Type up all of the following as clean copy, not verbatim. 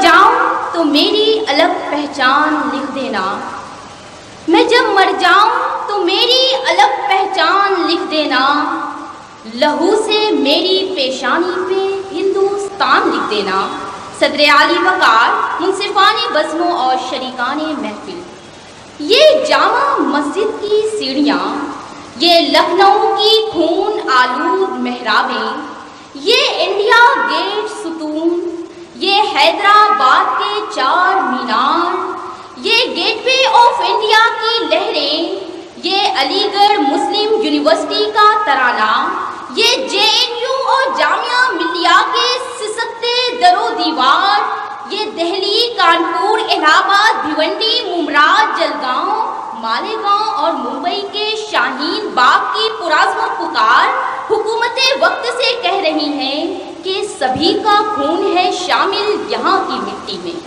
جاؤں تو میری الگ پہچان لکھ دینا، میں جب مر جاؤں تو میری الگ پہچان لکھ دینا، لہو سے میری پیشانی پہ ہندوستان لکھ دینا۔ صدر عالی وقار، منصفان بزموں اور شریکان محفل، یہ جامع مسجد کی سیڑھیاں، یہ لکھنؤ کی خون آلود محرابیں، یہ انڈیا گیٹ ستون، یہ حیدرآباد کے چار مینار، یہ گیٹ وے آف انڈیا کی لہریں، یہ علی گڑھ مسلم یونیورسٹی کا ترانہ، یہ JNU اور جامعہ ملیہ کے سسکتے در و دیوار، یہ دہلی، کانپور، الہ آباد، بھیونڈی، ممراج، جلگاؤں، مالیگاؤں اور ممبئی کے شاہین باغ کی پرعزم پکار حکومت وقت سے کہہ رہی ہیں کہ سبھی کا خون ہے شامل یہاں کی مٹی میں۔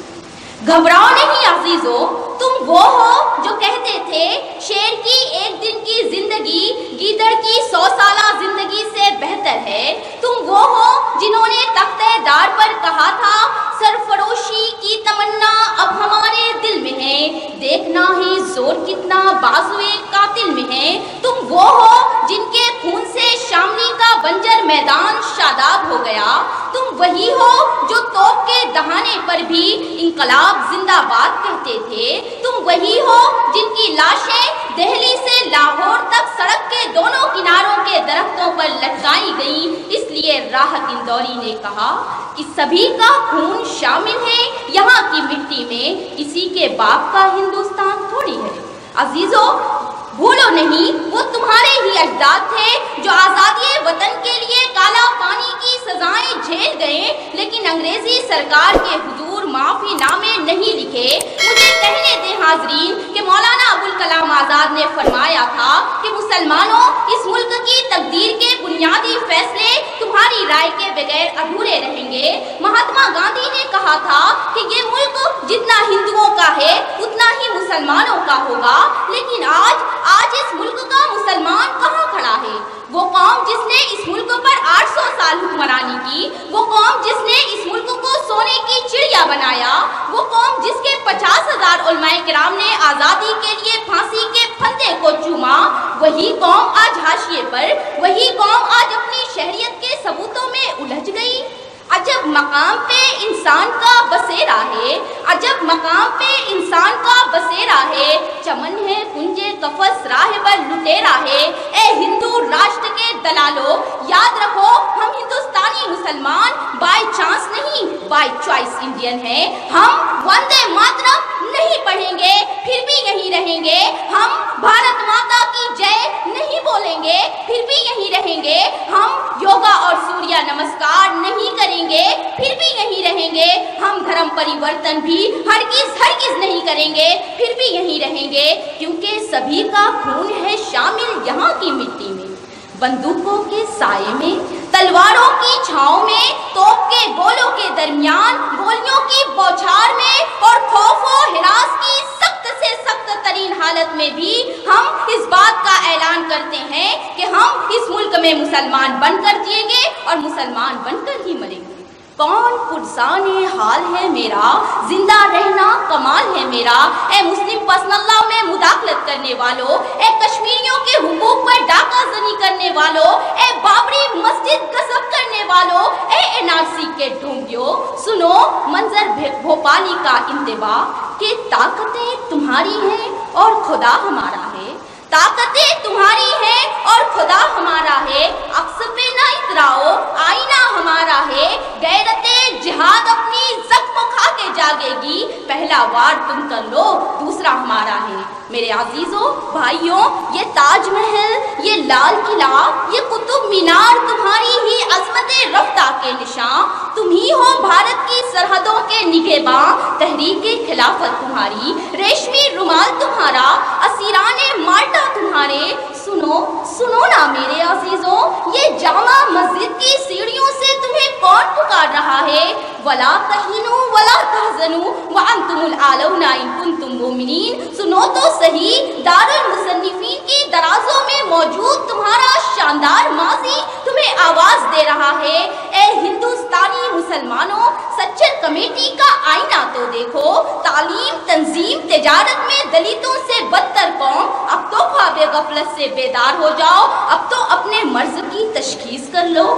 گھبراؤ نہیں عزیزو، تم وہ ہو جو کہتے تھے شیر کی ایک دن کی زندگی گیدڑ کی 100 سالہ زندگی سے بہتر ہے۔ تم وہ ہو جنہوں نے تختہ دار پر کہا تھا سرفروشی کی تمنا اب ہمارے دل میں ہے، دیکھنا ہی زور کتنا بازوئے قاتل میں ہے۔ تم وہ ہو جن کے خون سے شاملی کا بنجر میدان شاداب ہو گیا۔ تم وہی ہو جو توپ کے دہانے پر بھی انقلاب زندہ باد کہتے تھے۔ تم وہی ہو جن کی لاشیں دہلی سے لاہور تک سڑک کے دونوں کناروں کے درختوں پر لٹکائی گئیں۔ اس لیے راحت اندوری نے کہا کہ سبھی کا خون شامل ہے یہاں کی مٹی میں، کسی کے باپ کا ہندوستان تھوڑی ہے۔ عزیزو، بھولو نہیں، وہ تمہارے ہی اجداد تھے جو آزادی وطن کے لیے کالا پانی کی سزائیں جھیل گئے، لیکن انگریزی سرکار کے حضور معافی نامے نہیں لکھے۔ مجھے کہنے دیں حاضرین کہ مولانا ابوالکلام آزاد نے فرمایا تھا کہ مسلمانوں، اس ملک کی تقدیر کے بنیادی فیصلے تمہاری رائے کے بغیر ادھورے رہیں گے۔ مہاتما گاندھی نے کہا تھا کہ یہ ملک جتنا ہندوؤں کا ہے اتنا ہی مسلمانوں کا ہوگا، لیکن آج اس ملک کا مسلمان کہاں کھڑا ہے؟ وہ قوم جس نے اس ملک پر 800 سال حکمرانی کی، وہ قوم جس نے اس ملک کو سونے کی چڑیا بنایا، وہ قوم جس کے 50,000 علماء کرام نے آزادی کے لیے پھانسی کے پھندے کو چوما، وہی قوم آج حاشیے پر، وہی قوم آج اپنی شہریت کے ثبوتوں میں الجھ گئی۔ عجب مقام پہ انسان کا بسیرا ہے، عجب مقام پہ انسان کا بسیرا ہے، چمن ہے کنجے قفس راہ بر لٹیرا ہے۔ اے ہندو راشٹر کے دلالو، یاد رکھو ہم ہندوستانی مسلمان بائی چانس نہیں، بائی چوائس انڈین ہیں۔ ہم وندے ماترم نہیں پڑھیں گے پھر بھی یہیں رہیں گے، ہم بھارت ماتا کی جے نہیں بولیں گے پھر بھی یہیں رہیں گے، ہم یوگا اور سوریہ نمسکار نہیں کریں گے پھر بھی یہیں رہیں گے، ہم دھرم پریورتن بھی ہرگز نہیں کریں گے پھر بھی یہیں رہیں گے، کیونکہ سبھی کا خون ہے شامل یہاں کی مٹی میں۔ بندوقوں کے سائے میں، تلواروں کی چھاؤں میں، توپ کے گولوں کے درمیان، گولیوں کی بوچھار میں اور خوف و ہراس کی سخت سے سخت ترین حالت میں بھی ہم اس بات کا اعلان کرتے ہیں کہ ہم اس ملک میں مسلمان بن کر جئیں گے اور مسلمان بن کر ہی مریں گے۔ کون پرسان حال ہے میرا، زندہ رہنا کمال ہے میرا۔ اے مسلم پسند اللہ میں مداخلت کرنے والوں، اے کشمیریوں کے حقوق پر ڈاکہ زنی کرنے والوں، اے بابری مسجد غصب کرنے والوں، اے NRC کے ڈھونگیوں، سنو منظر بھوپالی کا انتباہ کہ طاقتیں تمہاری ہیں اور خدا ہمارا ہے، طاقتیں تمہاری ہیں اور خدا ہمارا ہے، عکس پہ نہ اتراؤ آئینہ ہمارا ہے، غیرت جہاد اپنی زخم کھا کے جاگے گی، پہلا وار تم کر لو دوسرا ہمارا ہے۔ میرے عزیزوں، بھائیوں، یہ تاج محل، یہ لال قلعہ، یہ قطب مینار تمہاری ہی عظمت رفتہ کے نشاں، تم ہی ہو بھارت کی سرحدوں کے نگہباں، تحریک خلافت تمہاری، ریشمی رومال تمہارا، اسیران مالٹا تمہارے۔ سنو نا میرے عزیزوں، یہ جامع مسجد کی سیڑھیوں سے تمہیں کون پکار رہا ہے؟ ولا تہینوا ولا تحزنوا احسنوا وانتم الاعلون ان کنتم مومنین۔ سنو تو صحیح، دار المصنفین کی درازوں میں موجود تمہارا شاندار ماضی تمہیں آواز دے رہا ہے۔ اے ہندوستانی مسلمانوں، سچر کمیٹی کا آئینہ تو دیکھو، تعلیم، تنظیم، تجارت میں دلتوں سے بدتر قوم۔ اب تو خواب غفلت سے بیدار ہو جاؤ، اب تو اپنے مرض کی تشخیص کر لو۔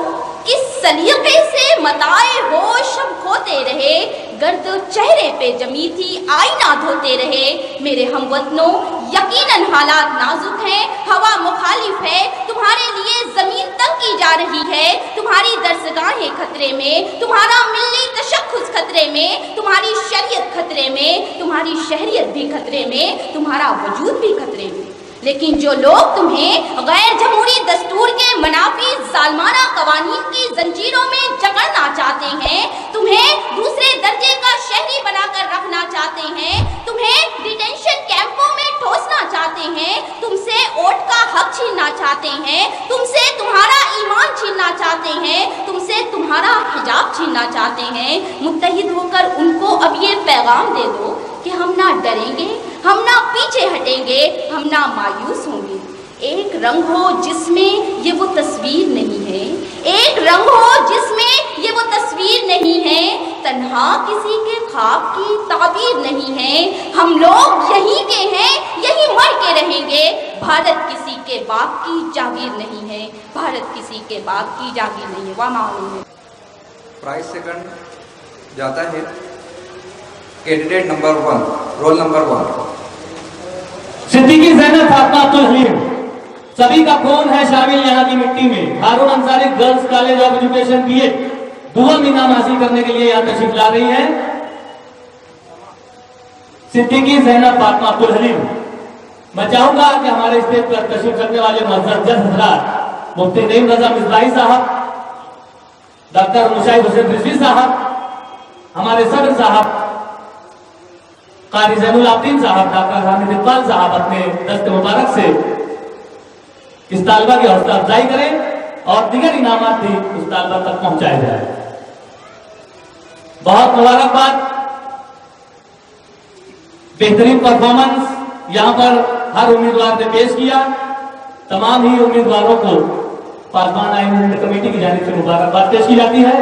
کس سلیقے سے متاع ہوش ہم کھوتے رہے، گرد چہرے پہ جمی تھی آئینہ دھوتے رہے۔ میرے ہم وطنوں، یقیناً حالات نازک ہیں، ہوا مخالف ہے، تمہارے لیے زمین تنگ کی جا رہی ہے، تمہاری درسگاہیں خطرے میں، تمہارا ملی تشخص خطرے میں، تمہاری شریعت خطرے میں، تمہاری شہریت بھی خطرے میں، تمہارا وجود بھی خطرے میں۔ لیکن جو لوگ تمہیں غیر جمہوری دستور کے منافی ظالمانہ قوانین کی زنجیروں میں جکڑنا چاہتے ہیں، تمہیں دوسرے درجے کا شہری بنا کر رکھنا چاہتے ہیں، تمہیں ڈیٹینشن کیمپوں میں ٹھوسنا چاہتے ہیں، تم سے ووٹ کا حق چھیننا چاہتے ہیں، تم سے تمہارا ایمان چھیننا چاہتے ہیں، تم سے تمہارا حجاب چھیننا چاہتے ہیں، متحد ہو کر ان کو اب یہ پیغام دے دو کہ ہم نہ ڈریں گے، ہم نہ پیچھے ہٹیں گے، ہم نہ مایوس ہوں گے۔ ایک رنگ ہو جس میں یہ وہ تصویر نہیں ہے، ایک رنگ ہو جس میں یہ وہ تصویر نہیں ہے، تنہا کسی کے خواب کی تعبیر نہیں ہے۔ ہم لوگ یہیں کے ہیں، یہیں مر کے رہیں گے۔ بھارت کسی کے باپ کی جاگیر نہیں ہے، بھارت کسی کے باپ کی جاگیر نہیں ہے۔ وہاں معلوم ہے پرائز سیکنڈ جاتا ہے candidate number 1، roll number 1 Siddiqui Zainab Fatima Abdul Halim. سبھی کا خون ہے شامل یہاں کی مٹی میں۔ Haroon Ansari girls college of education BA دوم انعام حاصل کرنے کے لیے یہاں تشریف لا رہی ہیں صدیقی زینب فاطمہ عبد الحلیم۔ میں چاہوں گا کہ ہمارے اسٹیج پر تشریف رکھنے والے معزز جج حضرات مفتی نعیم رضا مصباحی صاحب، ڈاکٹر مشاہد حسین رضوی صاحب، ہمارے صدر صاحب قاری زین العابدین صاحب، ڈاکٹر حامد اقبال صاحب اپنے دست مبارک سے اس طالبہ کی حوصلہ افزائی کریں اور دیگر انعامات بھی اس طالبہ تک پہنچائے جائیں۔ بہت مبارکباد۔ بہترین پرفارمنس یہاں پر ہر امیدوار نے پیش کیا۔ تمام ہی امیدواروں کو پارلیمان آئین کمیٹی کی جانب سے مبارکباد پیش کی جاتی ہے۔